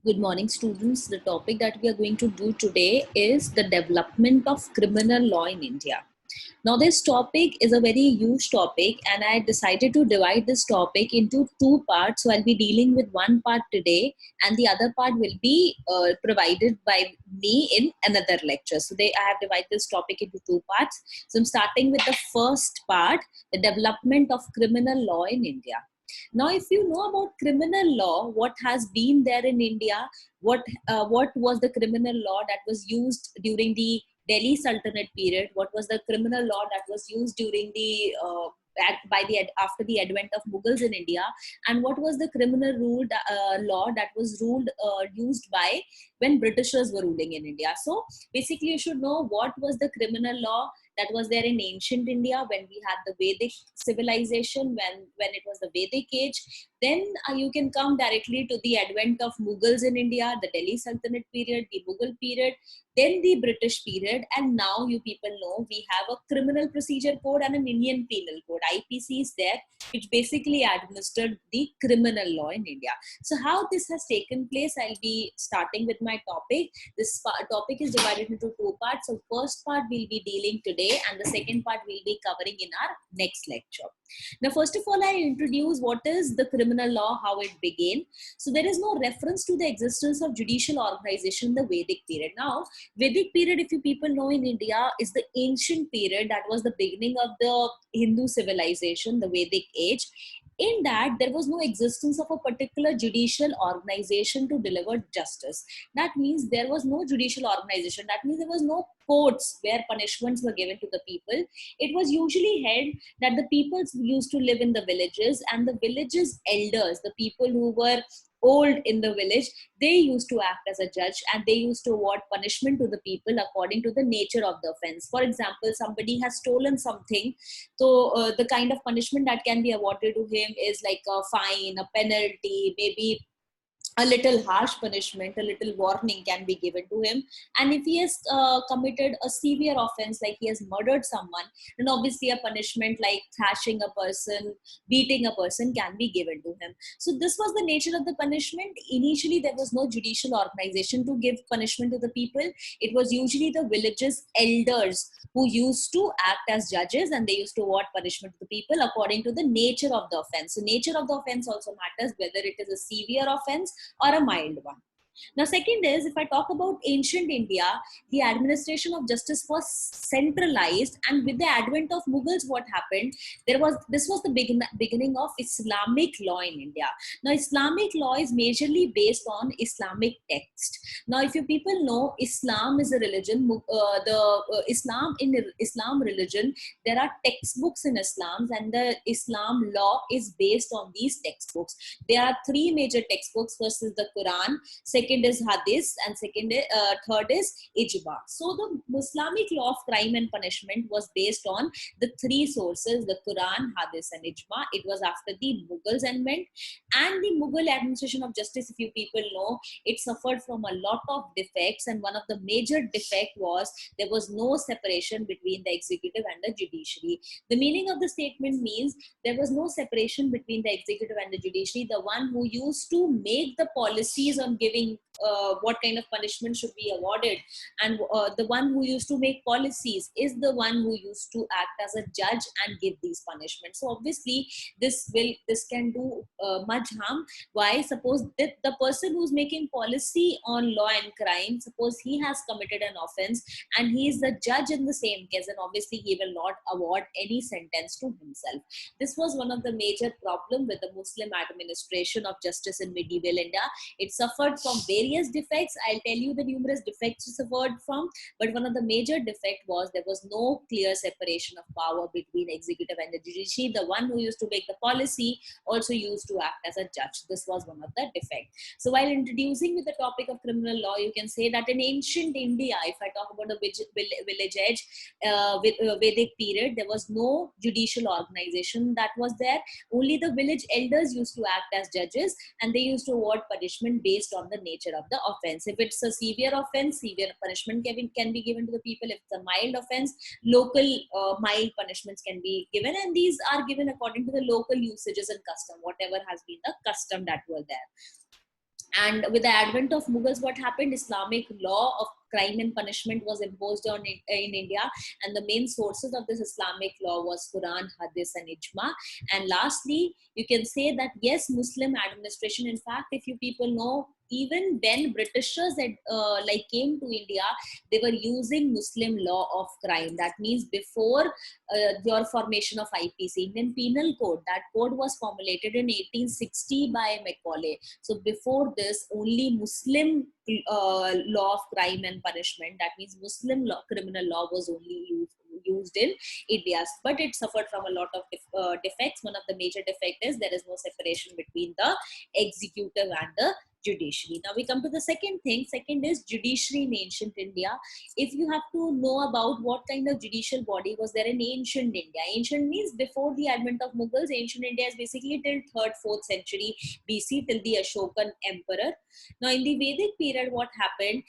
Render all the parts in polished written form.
Good morning, students. The topic that we are going to do today is the development of criminal law in India. Now, this topic is a very huge topic, and I decided to divide this topic into two parts. So, I'll be dealing with one part today, and the other part will be provided by me in another lecture. So, I have divided this topic into two parts. So, I'm starting with the first part, the development of criminal law in India. Now, if you know about criminal law, what has been there in India, what was the criminal law that was used during the Delhi Sultanate period? What was the criminal law that was used during the after the advent of Mughals in India, and what was the criminal law that was used by when Britishers were ruling in India? So basically, you should know what was the criminal law that was there in ancient India when we had the Vedic civilization, when it was the Vedic age. Then you can come directly to the advent of Mughals in India, the Delhi Sultanate period, the Mughal period, then the British period, and now you people know we have a criminal procedure code and an Indian penal code. IPC is there, which basically administered the criminal law in India. So how this has taken place, I'll be starting with my topic. This topic is divided into two parts. So first part we'll be dealing today, and the second part we'll be covering in our next lecture. Now, first of all, I introduce what is the criminal law, how it began. So there is no reference to the existence of judicial organization in the Vedic period. Now, Vedic period, if you people know in India, is the ancient period that was the beginning of the Hindu civilization, the Vedic age. In that, there was no existence of a particular judicial organization to deliver justice. That means there was no judicial organization. That means there was no courts where punishments were given to the people. It was usually held that the people used to live in the villages, and the villages elders, the people who were old in the village, they used to act as a judge, and they used to award punishment to the people according to the nature of the offense. For example, somebody has stolen something, so the kind of punishment that can be awarded to him is like a fine, a penalty, maybe a little harsh punishment, a little warning can be given to him. And if he has committed a severe offense, like he has murdered someone, then obviously a punishment like thrashing a person, beating a person can be given to him. So this was the nature of the punishment. Initially, there was no judicial organization to give punishment to the people. It was usually the village's elders who used to act as judges, and they used to award punishment to the people according to the nature of the offense. So nature of the offense also matters, whether it is a severe offense or a mild one. Now, second is, if I talk about ancient India, the administration of justice was centralized, and with the advent of Mughals, what happened? This was the beginning of Islamic law in India. Now, Islamic law is majorly based on Islamic text. Now, if you people know, Islam is a religion. Islam religion, there are textbooks in Islam, and the Islam law is based on these textbooks. There are three major textbooks. First is the Quran, second is hadith, and third is ijma. So the Islamic law of crime and punishment was based on the three sources, the Quran, hadith, and ijma. It was after the Mughals advent, and the Mughal administration of justice, if you people know, it suffered from a lot of defects, and one of the major defect was there was no separation between the executive and the judiciary. The meaning of the statement means there was no separation between the executive and the judiciary. The one who used to make the policies on giving what kind of punishment should be awarded, and the one who used to make policies is the one who used to act as a judge and give these punishments. So obviously this can do much harm. Why? Suppose that the person who's making policy on law and crime, suppose he has committed an offense and he is the judge in the same case, and obviously he will not award any sentence to himself. This was one of the major problem with the Muslim administration of justice in medieval India. It suffered from various defects. I'll tell you the numerous defects it suffered from, but one of the major defect was there was no clear separation of power between executive and the judiciary. The one who used to make the policy also used to act as a judge. This was one of the defects. So while introducing with the topic of criminal law, you can say that in ancient India, if I talk about the village age, with Vedic period, there was no judicial organization that was there. Only the village elders used to act as judges, and they used to award punishment based on the nature of the offense. If it's a severe offense, severe punishment can be given to the people. If it's a mild offense, local mild punishments can be given, and these are given according to the local usages and custom, whatever has been the custom that were there. And with the advent of Mughals, what happened? Islamic law of crime and punishment was imposed in India, and the main sources of this Islamic law was Quran, Hadith, and Ijma. And lastly, you can say that yes, Muslim administration. In fact, if you people know, even when Britishers had, came to India, they were using Muslim law of crime. That means before your formation of IPC, Indian Penal Code, that code was formulated in 1860 by Macaulay. So before this, only Muslim law of crime and punishment, that means Muslim law, criminal law, was only used in India. But it suffered from a lot of defects. One of the major defects is there is no separation between the executive and the judiciary. Now we come to the second thing. Second is judiciary in ancient India. If you have to know about what kind of judicial body was there in ancient India. Ancient means before the advent of Mughals. Ancient India is basically till 3rd, 4th century BC, till the Ashokan emperor. Now in the Vedic period, what happened?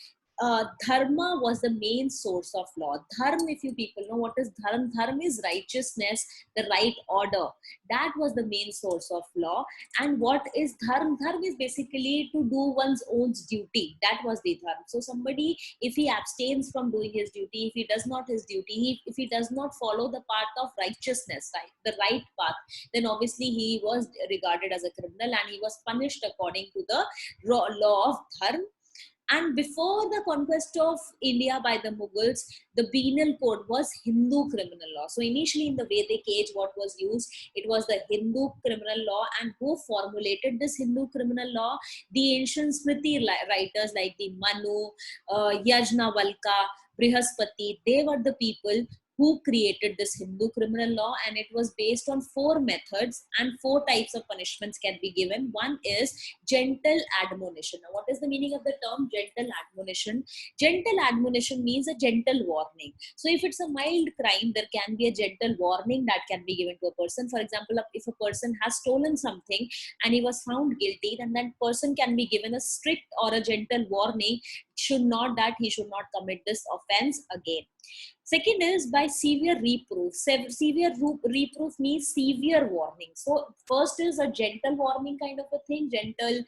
Dharma was the main source of law. Dharma, if you people know what is dharma, dharma is righteousness, the right order. That was the main source of law. And what is dharma? Dharma is basically to do one's own duty. That was the dharma. So somebody, if he abstains from doing his duty, if he does not his duty, if he does not follow the path of righteousness, right, the right path, then obviously he was regarded as a criminal and he was punished according to the law of dharma. And before the conquest of India by the Mughals, the penal code was Hindu criminal law. So initially in the Vedic age, what was used? It was the Hindu criminal law. And who formulated this Hindu criminal law? The ancient Smriti writers like the Manu, Yajnavalkya, Brihaspati. They were the people who created this Hindu criminal law, and it was based on 4 methods and 4 types of punishments can be given. One is gentle admonition. Now, what is the meaning of the term gentle admonition? Gentle admonition means a gentle warning. So, if it's a mild crime, there can be a gentle warning that can be given to a person. For example, if a person has stolen something and he was found guilty, then that person can be given a strict or a gentle warning, he should not commit this offense again. Second is by severe reproof. Severe reproof means severe warning. So first is a gentle warning kind of a thing, gentle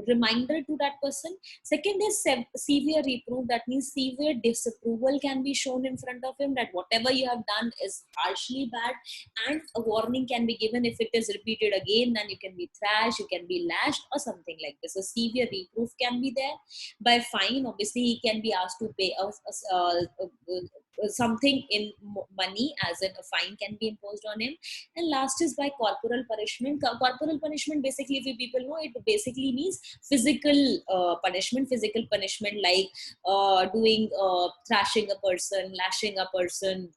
reminder to that person. Second is severe reproof. That means severe disapproval can be shown in front of him that whatever you have done is harshly bad, and a warning can be given. If it is repeated again, then you can be thrashed, you can be lashed or something like this. A severe reproof can be there. By fine, obviously he can be asked to pay something in money, as in a fine can be imposed on him. And last is by corporal punishment. Corporal punishment, basically, if you people know, it basically means physical punishment. Physical punishment like doing thrashing a person, lashing a person,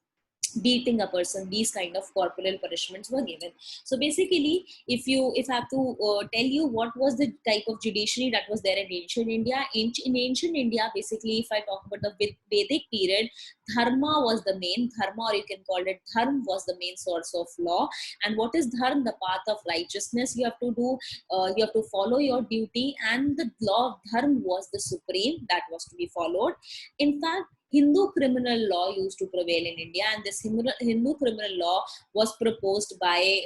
beating a person. These kind of corporal punishments were given. So basically, if I have to tell you what was the type of judiciary that was there in ancient India, in ancient India, basically, if I talk about the Vedic period, dharma was the main dharma, or you can call it dharma, was the main source of law. And what is dharma? The path of righteousness. You have to do, you have to follow your duty, and the law of dharma was the supreme that was to be followed. In fact, Hindu criminal law used to prevail in India, and this Hindu criminal law was proposed by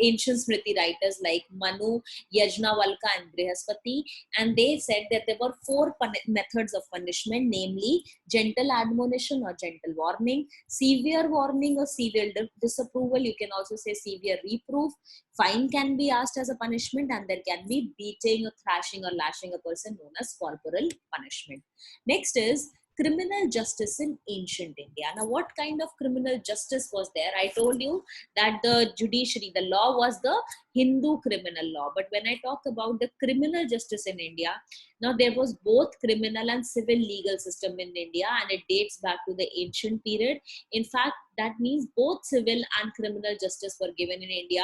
ancient Smriti writers like Manu, Yajnavalkya, and Brihaspati. And they said that there were 4 methods of punishment, namely gentle admonition or gentle warning, severe warning or severe disapproval. You can also say severe reproof. Fine can be asked as a punishment, and there can be beating or thrashing or lashing a person, known as corporal punishment. Next is criminal justice in ancient India. Now, what kind of criminal justice was there? I told you that the judiciary, the law was the Hindu criminal law. But when I talk about the criminal justice in India, now there was both criminal and civil legal system in India, and it dates back to the ancient period. In fact, that means both civil and criminal justice were given in India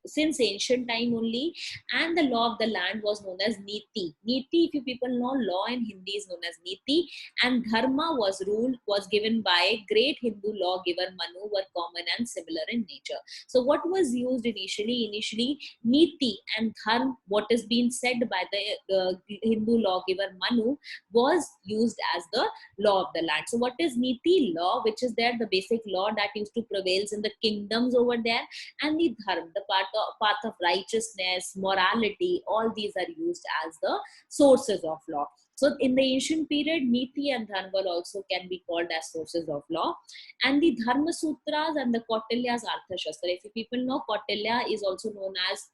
since ancient time only. And the law of the land was known as Niti. Niti, if you people know, law in Hindi is known as Niti. And Dharma was given by great Hindu lawgiver Manu, were common and similar in nature. So what was used initially? Initially, Niti and Dharma, what is being said by the Hindu lawgiver Manu, was used as the law of the land. So what is Niti? Law, which is there, the basic law that used to prevail in the kingdoms over there, and the Dharma, the part path of righteousness, morality, all these are used as the sources of law. So in the ancient period, Niti and Dhanval also can be called as sources of law. And the Dharma Sutras and the Kautilya's Arthashastra. If you people know, Kautilya is also known as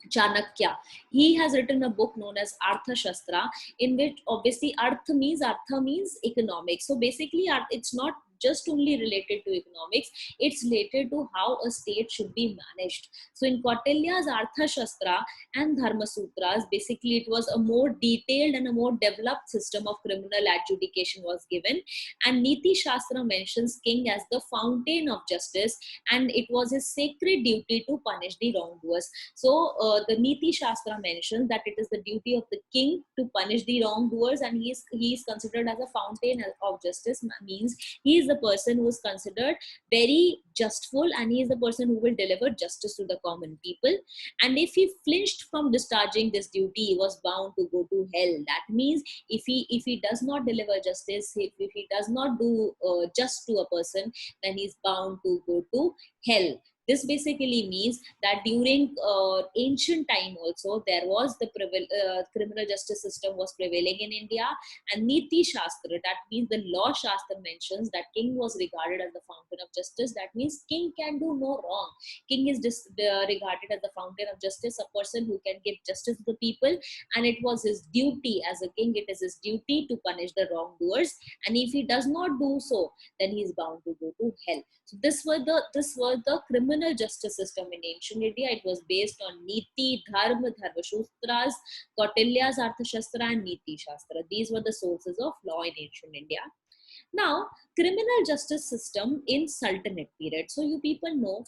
Chanakya. He has written a book known as Arthashastra, in which obviously Artha means economics. So basically, it's not just only related to economics, it's related to how a state should be managed. So in Kautilya's Arthashastra and Dharma Sutras, basically it was a more detailed and a more developed system of criminal adjudication was given. And Niti Shastra mentions king as the fountain of justice, and it was his sacred duty to punish the wrongdoers. So the Niti Shastra mentions that it is the duty of the king to punish the wrongdoers, and he is considered as a fountain of justice. Means he is the person who is considered very justful, and he is the person who will deliver justice to the common people. And if he flinched from discharging this duty, he was bound to go to hell. That means if he does not deliver justice, if he does not do just to a person, then he's bound to go to hell. This basically means that during ancient time also, there was the criminal justice system was prevailing in India. And Niti Shastra, that means the law Shastra, mentions that king was regarded as the fountain of justice. That means king can do no wrong. King is regarded as the fountain of justice, a person who can give justice to the people. And it was his duty as a king, it is his duty to punish the wrongdoers. And if he does not do so, then he is bound to go to hell. So this was the criminal justice system in ancient India. It was based on Niti, Dharma Sutras, Kautilya's Arthashastra, and Niti Shastra. These were the sources of law in ancient India. Now, criminal justice system in Sultanate period. So you people know,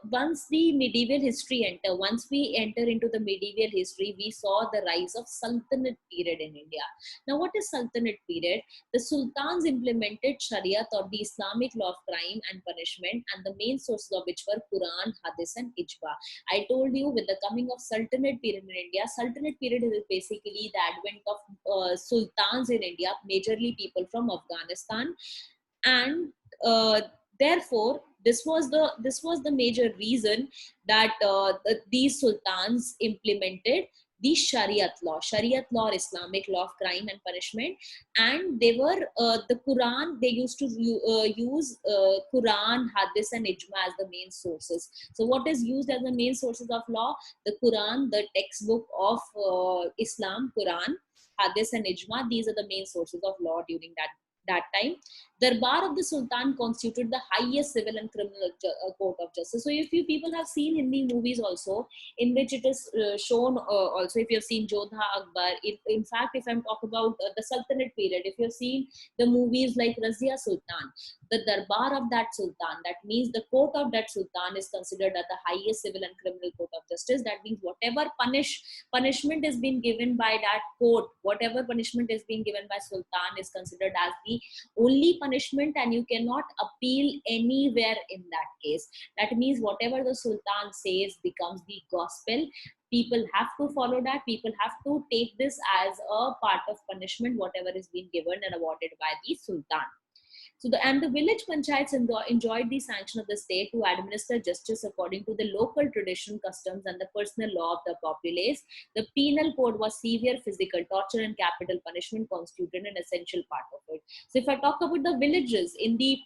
once the medieval history once we enter into the medieval history, we saw the rise of Sultanate period in India. Now, what is Sultanate period? The sultans implemented Shariat, or the Islamic law of crime and punishment, and the main sources of which were Quran, Hadith, and Ijma. I told you, with the coming of Sultanate period in India, Sultanate period is basically the advent of sultans in India, majorly people from Afghanistan. And therefore this was the major reason that these sultans implemented the Shariat law, or Islamic law of crime and punishment. And they were the Quran, they used to use Quran, Hadith, and Ijma as the main sources. So what is used as the main sources of law? The Quran, the textbook of Islam, Quran, Hadith, and Ijma. These are the main sources of law during that time. Darbar of the Sultan constituted the highest civil and criminal court of justice. So if you people have seen Hindi movies also, in which it is shown also, if you have seen Jodha Akbar, in fact, if I'm talking about the Sultanate period, if you have seen the movies like Razia Sultan, the Darbar of that Sultan, that means the court of that Sultan, is considered as the highest civil and criminal court of justice. That means whatever punishment is being given by that court, whatever punishment is being given by Sultan, is considered as the only punishment, and you cannot appeal anywhere in that case. That means whatever the Sultan says becomes the gospel. People have to follow that. People have to take this as a part of punishment, whatever is being given and awarded by the Sultan. So the village panchayats enjoyed the sanction of the state to administer justice according to the local tradition, customs, and the personal law of the populace. The penal code was severe. Physical torture and capital punishment constituted an essential part of it. So if I talk about the villages in the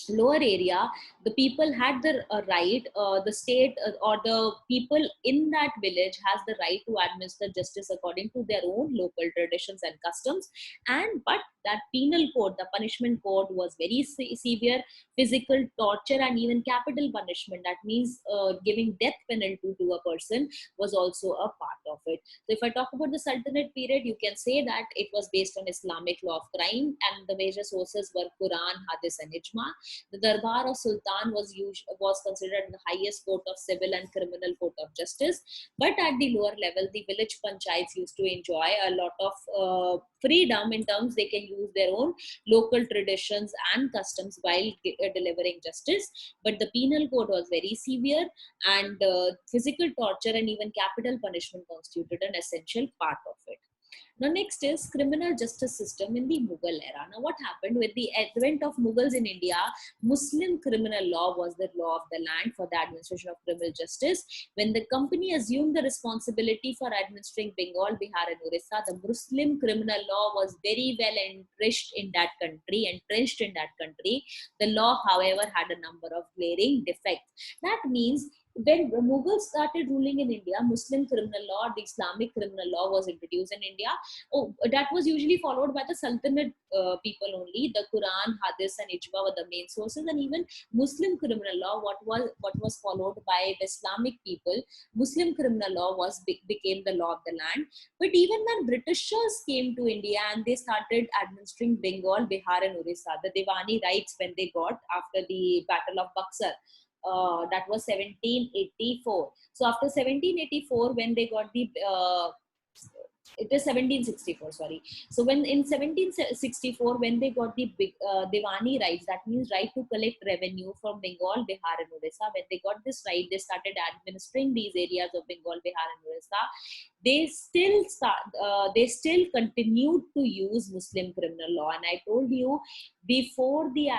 lower area, the people had the right, the state or the people in that village has the right to administer justice according to their own local traditions and customs. And but that penal code, the punishment code, was very severe. Physical torture and even capital punishment, that means giving death penalty to a person, was also a part of it. So if I talk about the Sultanate period, you can say that it was based on Islamic law of crime, and the major sources were Quran, Hadith, and Ijma. The Darbar of Sultan was considered the highest court of civil and criminal court of justice. But at the lower level, the village panchayats used to enjoy a lot of freedom in terms they can use their own local traditions and customs while delivering justice. But the penal code was very severe, and physical torture and even capital punishment constituted an essential part of it. Now, next is criminal justice system in the Mughal era. Now, what happened with the advent of Mughals in India? Muslim criminal law was the law of the land for the administration of criminal justice. When the company assumed the responsibility for administering Bengal, Bihar, and Orissa, the Muslim criminal law was very well entrenched in that country. The law, however, had a number of glaring defects. That means when the Mughals started ruling in India, Muslim criminal law, the Islamic criminal law was introduced in India. Oh, that was usually followed by the Sultanate people only. The Quran, Hadith, and Ijma were the main sources, and even Muslim criminal law, what was followed by the Islamic people, Muslim criminal law became the law of the land. But even when Britishers came to India and they started administering Bengal, Bihar, and Orissa, the Diwani rights when they got after the Battle of Buxar, that was 1784. So after 1784, when they got the it is 1764, sorry. So when in 1764, when they got the big Diwani rights, that means right to collect revenue from Bengal, Bihar, and Orissa. When they got this right, they started administering these areas of Bengal, Bihar, and Orissa. They still continued to use Muslim criminal law. And I told you, before the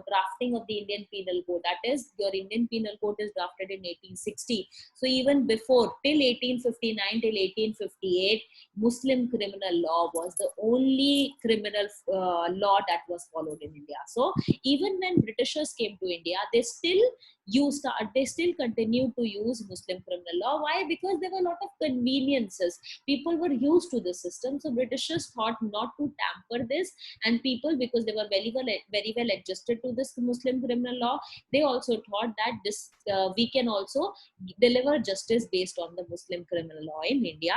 drafting of the Indian Penal Code, that is, your Indian Penal Code is drafted in 1860. So even before, till 1859 till 1858, Muslim criminal law was the only criminal law that was followed in India. So even when Britishers came to India, they still continued to use Muslim criminal law. Why? Because there were a lot of conveniences. People were used to the system. So Britishers thought not to tamper this, and people, because they were very well adjusted to this Muslim criminal law, they also thought that this we can also deliver justice based on the Muslim criminal law in India.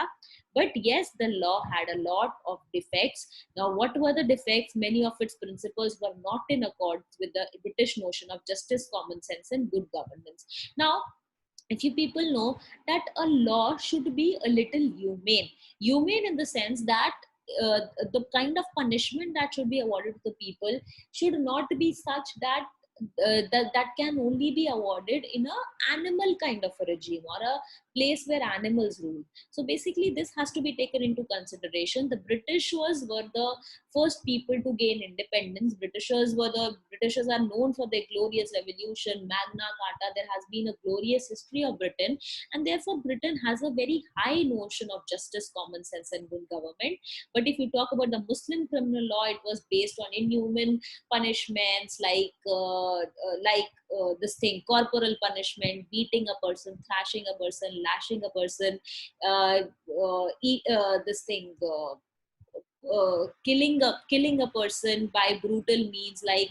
But yes, the law had a lot of defects. Now, what were the defects? Many of its principles were not in accord with the British notion of justice, common sense, and good governance. Now, if you people know that a law should be a little humane in the sense that the kind of punishment that should be awarded to the people should not be such that that can only be awarded in a animal kind of a regime or a place where animals rule. So basically, this has to be taken into consideration. The were the first people to gain independence. Britishers are known for their glorious revolution, Magna Carta. There has been a glorious history of Britain, and therefore Britain has a very high notion of justice, common sense, and good government. But if you talk about the Muslim criminal law, it was based on inhuman punishments like this thing, corporal punishment, beating a person, thrashing a person, lashing a person, this thing, killing a person by brutal means, like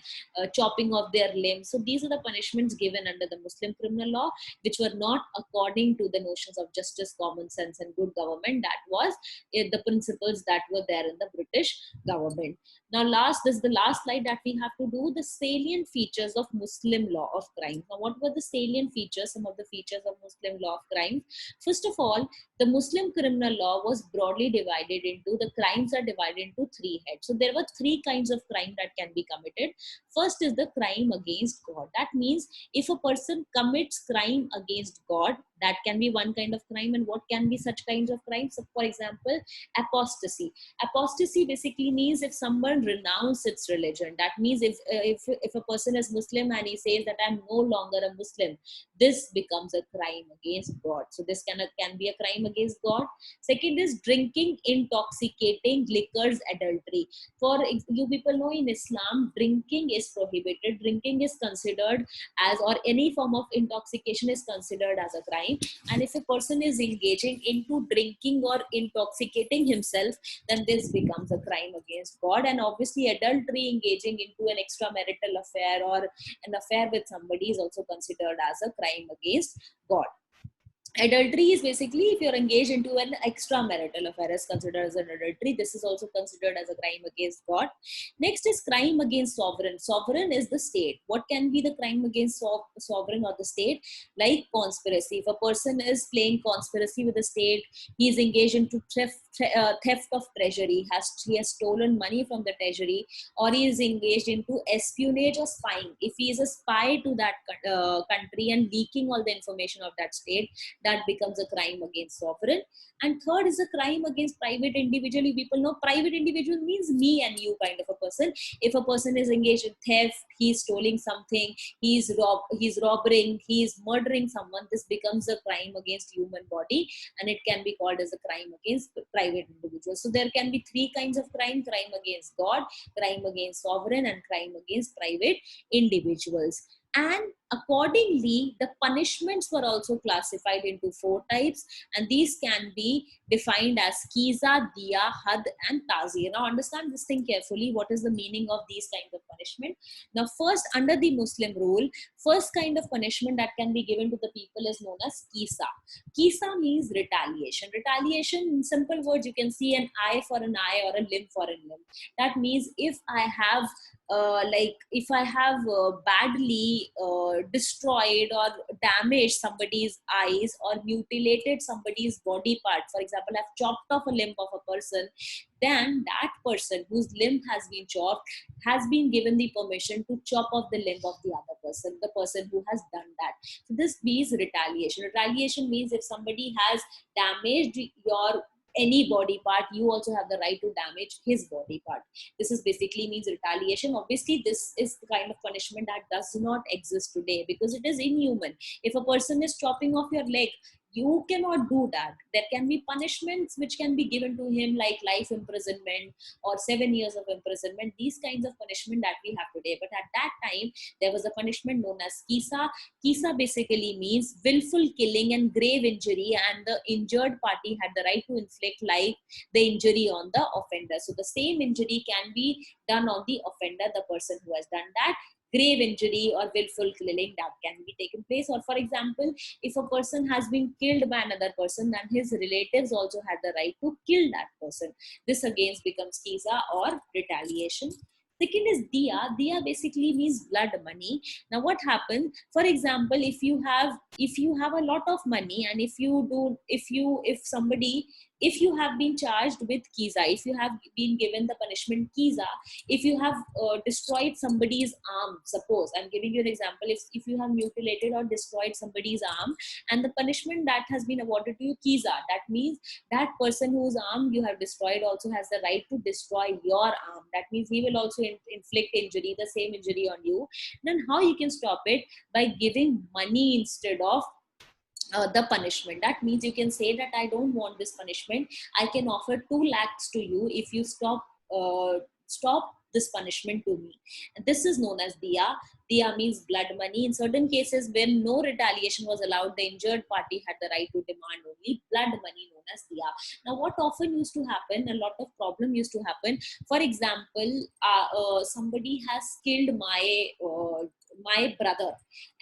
chopping off their limbs. So these are the punishments given under the Muslim criminal law, which were not according to the notions of justice, common sense, and good government. That was the principles that were there in the British government. Now, this is the last slide that we have to do, the salient features of Muslim law of crime. Now, what were the salient features, some of the features of Muslim law of crime? First of all, the Muslim criminal law was broadly divided into, the crimes are divided into three heads. So there were three kinds of crime that can be committed. First is the crime against God. That means if a person commits crime against God, that can be one kind of crime. And what can be such kinds of crimes? So for example, apostasy. Apostasy basically means if someone renounces its religion. That means if a person is Muslim and he says that I'm no longer a Muslim, this becomes a crime against God. So this can be a crime against God. Second is drinking intoxicating liquors, adultery. For you people know, in Islam, drinking is prohibited. Drinking is considered as, or any form of intoxication is considered as a crime. And if a person is engaging into drinking or intoxicating himself, then this becomes a crime against God. And obviously, adultery, engaging into an extramarital affair or an affair with somebody, is also considered as a crime against God. Adultery is basically if you're engaged into an extramarital affair, is considered as an adultery. This is also considered as a crime against God. Next is crime against sovereign. Sovereign is the state. What can be the crime against sovereign or the state? Like conspiracy. If a person is playing conspiracy with the state, he is engaged into theft of treasury, he has stolen money from the treasury, or he is engaged into espionage or spying. If he is a spy to that country and leaking all the information of that state, that becomes a crime against sovereign. And third is a crime against private individual. People know private individual means me and you kind of a person. If a person is engaged in theft, he's stealing something, he's robbing, he's murdering someone, this becomes a crime against human body, and it can be called as a crime against private individuals. So there can be three kinds of crime: crime against God, crime against sovereign, and crime against private individuals. And accordingly, the punishments were also classified into four types, and these can be defined as Kiza, Diya, Had, and Tazir. Now, understand this thing carefully. What is the meaning of these kinds of punishment? Now, first, under the Muslim rule, first kind of punishment that can be given to the people is known as Kisa. Kisa means retaliation. Retaliation, in simple words, you can see an eye for an eye or a limb for a limb. That means if I have badly destroyed or damaged somebody's eyes or mutilated somebody's body part, for example, I've chopped off a limb of a person, then that person whose limb has been chopped has been given the permission to chop off the limb of the other person, the person who has done that. So this means retaliation. Retaliation means if somebody has damaged your any body part, you also have the right to damage his body part. This is basically means retaliation. Obviously, this is the kind of punishment that does not exist today because it is inhuman. If a person is chopping off your leg, you cannot do that. There can be punishments which can be given to him, like life imprisonment or 7 years of imprisonment, these kinds of punishment that we have today. But at that time, there was a punishment known as Kisa. Kisa basically means willful killing and grave injury, and the injured party had the right to inflict the injury on the offender. So the same injury can be done on the offender, the person who has done that. Grave injury or willful killing, that can be taken place. Or for example, if a person has been killed by another person, then his relatives also had the right to kill that person. This again becomes Kisa or retaliation. Second is Diya. Diya basically means blood money. Now what happens, for example, if you have a lot of money, and if you have been charged with Kisa, if you have been given the punishment Kisa, if you have destroyed somebody's arm, suppose I'm giving you an example, if you have mutilated or destroyed somebody's arm, and the punishment that has been awarded to you Kisa, that means that person whose arm you have destroyed also has the right to destroy your arm. That means he will also inflict injury, the same injury on you. Then how you can stop it? By giving money instead of the punishment. That means you can say that I don't want this punishment, I can offer 2 lakhs to you if you stop this punishment to me. And this is known as Diya. Diya means blood money. In certain cases when no retaliation was allowed, the injured party had the right to demand only blood money, known as Diya. Now what often used to happen, a lot of problem used to happen. For example, somebody has killed my brother,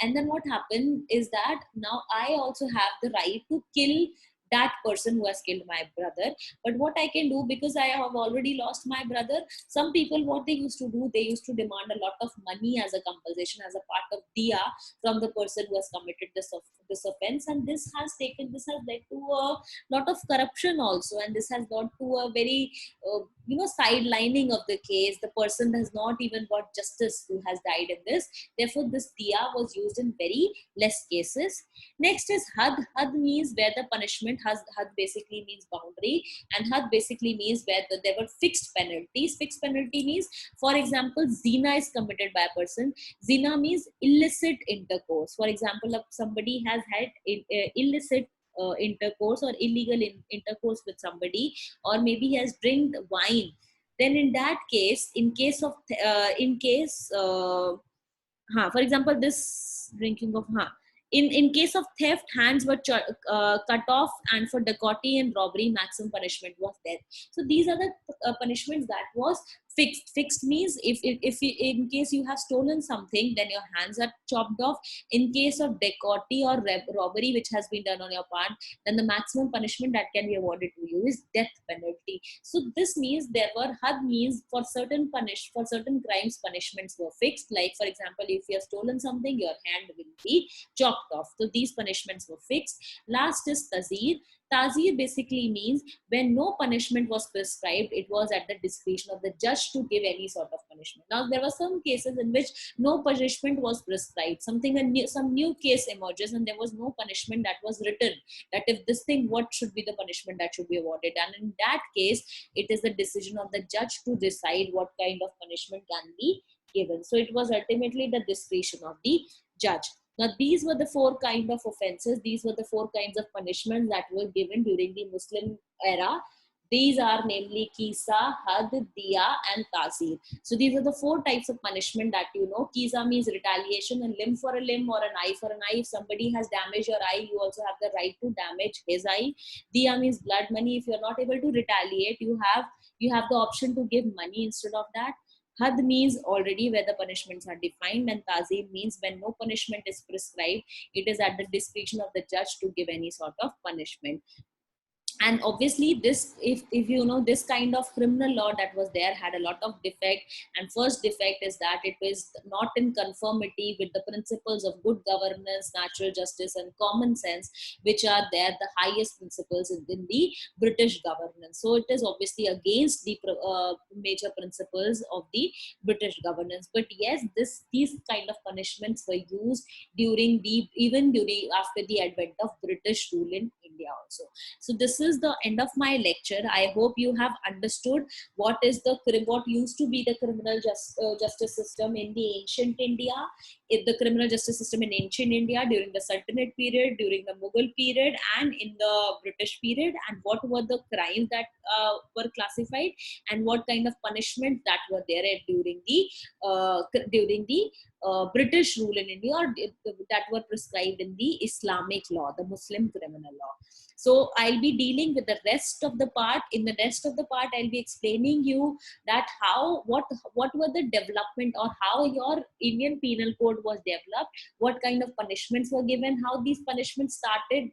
and then what happened is that now I also have the right to kill that person who has killed my brother. But what I can do, because I have already lost my brother, some people, what they used to do, they used to demand a lot of money as a compensation, as a part of Diya, from the person who has committed this offense. And this has led to a lot of corruption also, and this has led to a very sidelining of the case. The person has not even got justice who has died in this. Therefore this Diya was used in very less cases. Next is Had. Had means where the punishment Had basically means boundary, and Had basically means where there were fixed penalties. Fixed penalty means, for example, zina is committed by a person. Zina means illicit intercourse. For example, if somebody has had illicit intercourse or illegal intercourse with somebody, or maybe he has drank wine, then in that case, for example, this drinking of in case of theft, hands were cut off, and for dacoity and robbery, maximum punishment was death. So these are the punishments that was fixed. Fixed means if in case you have stolen something, then your hands are chopped off. In case of dacoity or robbery which has been done on your part, then the maximum punishment that can be awarded to you is death penalty. So this means there were Had means for certain crimes, punishments were fixed. Like for example, if you have stolen something, your hand will be chopped off. So these punishments were fixed. Last is Tazir. Tazir basically means when no punishment was prescribed, it was at the discretion of the judge to give any sort of punishment. Now, there were some cases in which no punishment was prescribed. Some new case emerges, and there was no punishment that was written. That if this thing, what should be the punishment that should be awarded? And in that case, it is the decision of the judge to decide what kind of punishment can be given. So it was ultimately the discretion of the judge. Now, these were the four kind of offenses. These were the four kinds of punishments that were given during the Muslim era. These are namely Kisa, Had, Diya, and Tazir. So these are the four types of punishment that you know. Kisa means retaliation, a limb for a limb or an eye for an eye. If somebody has damaged your eye, you also have the right to damage his eye. Diya means blood money. If you're not able to retaliate, you have the option to give money instead of that. Had means already where the punishments are defined, and Tazim means when no punishment is prescribed, it is at the discretion of the judge to give any sort of punishment. And obviously this, if you know, this kind of criminal law that was there had a lot of defect. And first defect is that it is not in conformity with the principles of good governance, natural justice, and common sense, which are there the highest principles in the British governance. So it is obviously against the major principles of the British governance. But yes, these kind of punishments were used even during after the advent of British rule in India also. So this is the end of my lecture. I hope you have understood what used to be the criminal justice system in the ancient India, the criminal justice system in ancient India during the Sultanate period, during the Mughal period, and in the British period, and what were the crimes that were classified, and what kind of punishment that were there during the British rule in India, or that were prescribed in the Islamic law, the Muslim criminal law. So I'll be dealing with the rest of the part. In the rest of the part, I'll be explaining you that what were the development, or how your Indian Penal Code was developed, what kind of punishments were given, how these punishments started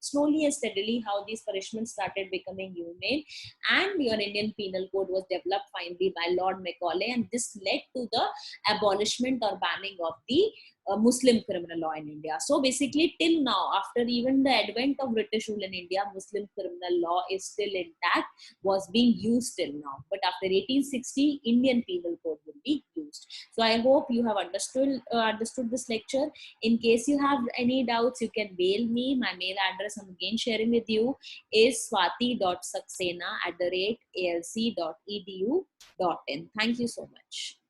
slowly and steadily, how these punishments started becoming humane, and your Indian Penal Code was developed finally by Lord Macaulay, and this led to the abolishment or banning of the Muslim criminal law in India. So basically, till now, after even the advent of British rule in India, Muslim criminal law is still intact, was being used till now. But after 1860, Indian Penal Code will be used. So I hope you have understood this lecture. In case you have any doubts, you can mail me. My mail address I'm again sharing with you is swati.saxena@alc.edu.in. Thank you so much.